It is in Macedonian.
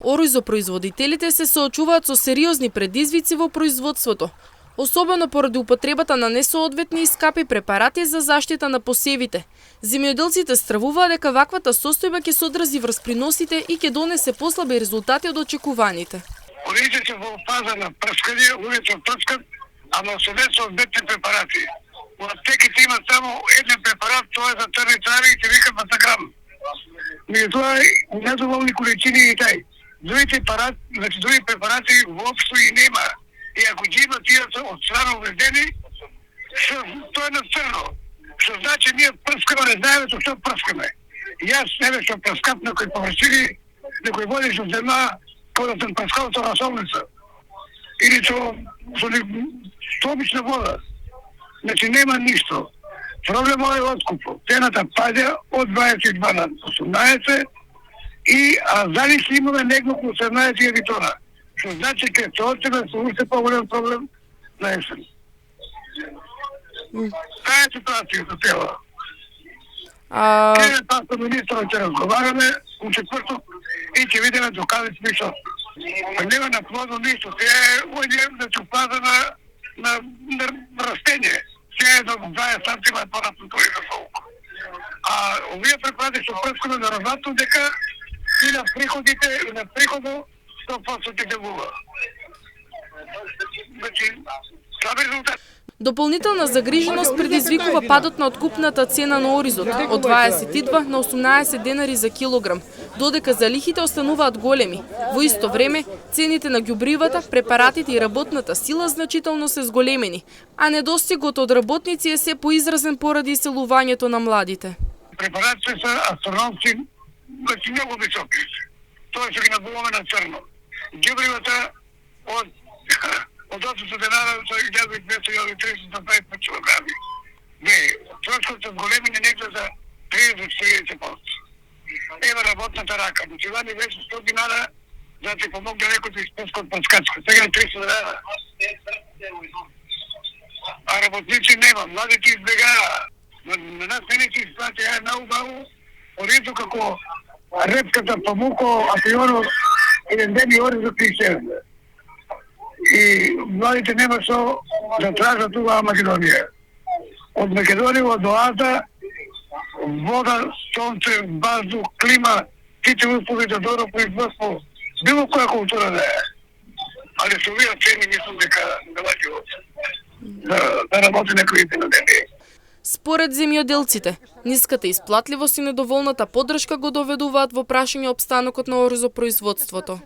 Оризопроизводителите се соочуваат со сериозни предизвици во производството, особено поради употребата на несоодветни и скапи препарати за заштита на посевите. Земјоделците стравуваат дека ваквата состојба ќе се одрази врз приносите и ќе донесе послаби резултати од очекуваните. Оризите во фаза на прскање, луѓето прскат, ама со несоодветни препарати. Во аптеките има само еден препарат, тоа е за црни трави и ќе вика Патаграм. Меѓутоа недоволни количини и тај. Други препарати воопшто и нема. И ако ги има тие од страна уведени, тоа е на црно. Што значи ние прскаме, не знаеме што прскаме. Јас себе што прскав на кои површини, некој води со земја, кога да съм прскал со расовница. Или со обична вода. Значи нема ништо. Проблемот е откупот. Цената паѓа од 22 на 18 за них имаме негде околу 17.000 тона. Што значи ке се очеме со уште поголем проблем на есен. Таа е ситуацијата цела. Ке со министрот ќе разговараме у четврток и ќе видиме докаде сме што. Нема на плодно ништо. Овој е да се паза на растење. Се е до 20 сантима понатно тој за толку. Овие препарати што прскаме на разлатно дека и на приходите, и на приходо 100% ќе бува. Значи, слаби резултат. Дополнителна загриженост предизвикува падот на откупната цена на оризот од 22 на 18 денари за килограм, додека залихите остануваат големи. Во исто време, цените на ѓубривата, препаратите и работната сила значително се зголемени, а недостигот од работници е се поизразен поради иселувањето на младите. Препаратите се астрономски, значи многу високи. Тоа ќе ги набуваме на црно. Ѓубривата од 800 денара со 1200-1350 килограми. Трошкот се зголемени негде за 30-40%. Ева работната рака. Значи вани беше 100 динара за да ти помогне некој да испуска од прскачка. Сега е 300 денара. А работници нема. Младите избегаат. На нас не се исплати наубаво оризо како репката памуко, апионо, еден ден и оризо 37. И младите нема што да тражат ова Македонија. Од Македонија до Аза, вода, сонце, воздух, клима, сите услови за добро производство, било која култура да е. Али со овие цени мислам дека да работи некој на ден. Според земјоделците, ниската исплатливост и недоволната поддршка го доведуваат во прашање опстанокот на оризопроизводството.